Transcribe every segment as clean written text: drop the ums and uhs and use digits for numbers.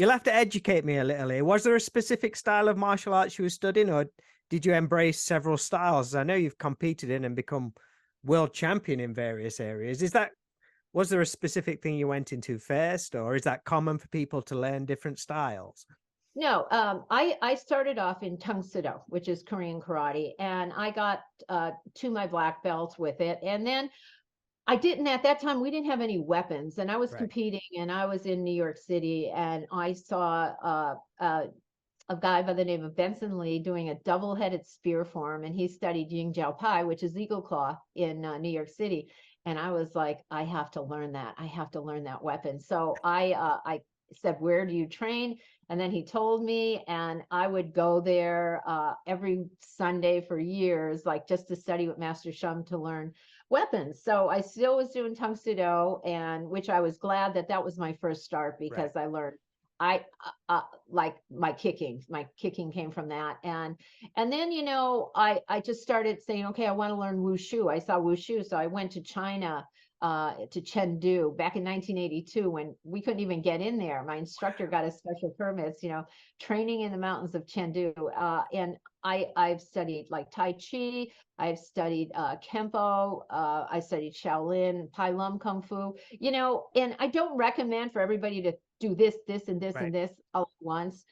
You'll have to educate me a little here. Was there a specific style of martial arts you were studying, or did you embrace several styles? I know you've competed in and become world champion in various areas. Was there a specific thing you went into first, or is that common for people to learn different styles? No, I started off in Tung Sido, which is Korean karate, and I got to my black belt with it. And then I didn't, at that time, we didn't have any weapons, and I was Right. competing, and I was in New York City, and I saw a guy by the name of Benson Lee doing a double-headed spear form, and he studied Ying Jiao Pai, which is Eagle Claw in New York City. And I was like, I have to learn that. I have to learn that weapon. So I said, where do you train? And then he told me, and I would go there every Sunday for years, like just to study with Master Shum to learn weapons. So I still was doing Tung Sido, and which I was glad that that was my first start Right. because I learned I like my kicking came from that. And then I just started saying, okay, I want to learn wushu. I saw wushu, so I went to China, to Chengdu back in 1982 when we couldn't even get in there. My instructor got us special permits, training in the mountains of Chengdu. And I've studied like Tai Chi, I've studied Kempo, I studied Shaolin, Pai Lum Kung Fu, and I don't recommend for everybody to do this, this, and this, Right. and this all at once.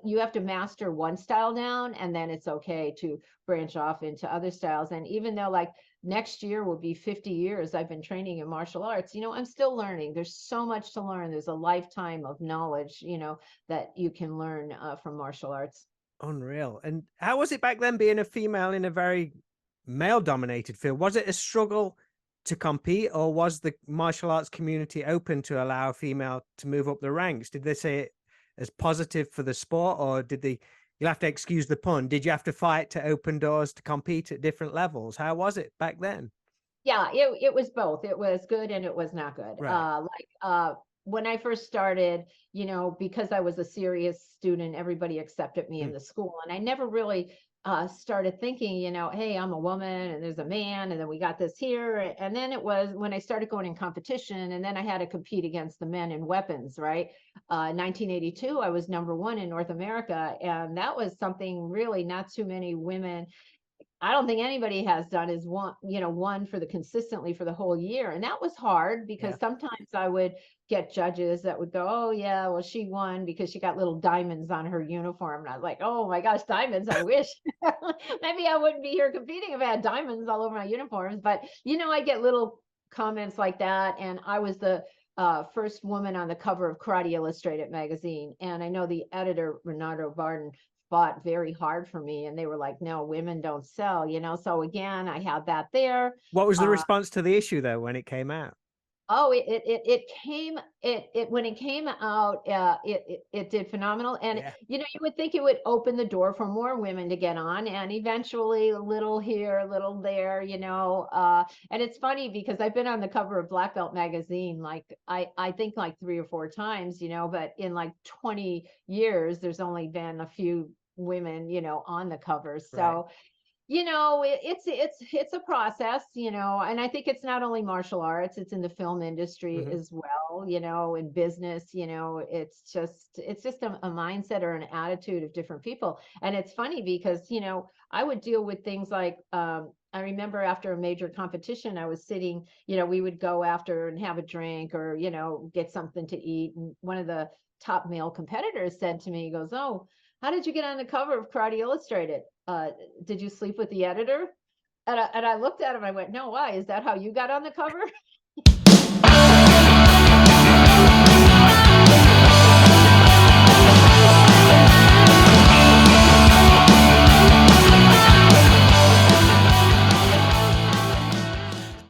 You have to master one style down, and then it's okay to branch off into other styles. And even though like next year will be 50 years I've been training in martial arts, I'm still learning. There's so much to learn. There's a lifetime of knowledge, that you can learn from martial arts. Unreal. And how was it back then being a female in a very male dominated field? Was it a struggle to compete, or was the martial arts community open to allow a female to move up the ranks? Did they say it as positive for the sport, or you'll have to excuse the pun, did you have to fight to open doors to compete at different levels? How was it back then? Yeah, it was both. It was good and it was not good. Right. When I first started, because I was a serious student, everybody accepted me Hmm. in the school. And I never really started thinking, hey, I'm a woman and there's a man, and then we got this here. And then it was when I started going in competition, and then I had to compete against the men in weapons, right? 1982, I was number one in North America. And that was something really not too many women, I don't think anybody has done, is one for the consistently for the whole year. And that was hard because Yeah. sometimes I would get judges that would go, oh yeah, well, she won because she got little diamonds on her uniform. And I was like, oh my gosh, diamonds, I wish. Maybe I wouldn't be here competing if I had diamonds all over my uniforms. But I get little comments like that. And I was the first woman on the cover of Karate Illustrated magazine. And I know the editor, Renato Barden, fought very hard for me, and they were like, no, women don't sell. So again, I had that there. What was the uh response to the issue though when it came out? oh, it came, it when it came out, it did phenomenal. And Yeah. you would think it would open the door for more women to get on, and eventually a little here, a little there. And it's funny because I've been on the cover of Black Belt magazine, like I think like 3 or 4 times, but in like 20 years there's only been a few women, on the cover. Right. So it's a process, and I think it's not only martial arts, it's in the film industry Hmm. as well, in business. It's just a mindset or an attitude of different people. And it's funny because I would deal with things like, I remember after a major competition, I was sitting, we would go after and have a drink, or get something to eat, and one of the top male competitors said to me, he goes, oh, how did you get on the cover of Karate Illustrated? Did you sleep with the editor? And I looked at him, I went, no, why? Is that how you got on the cover?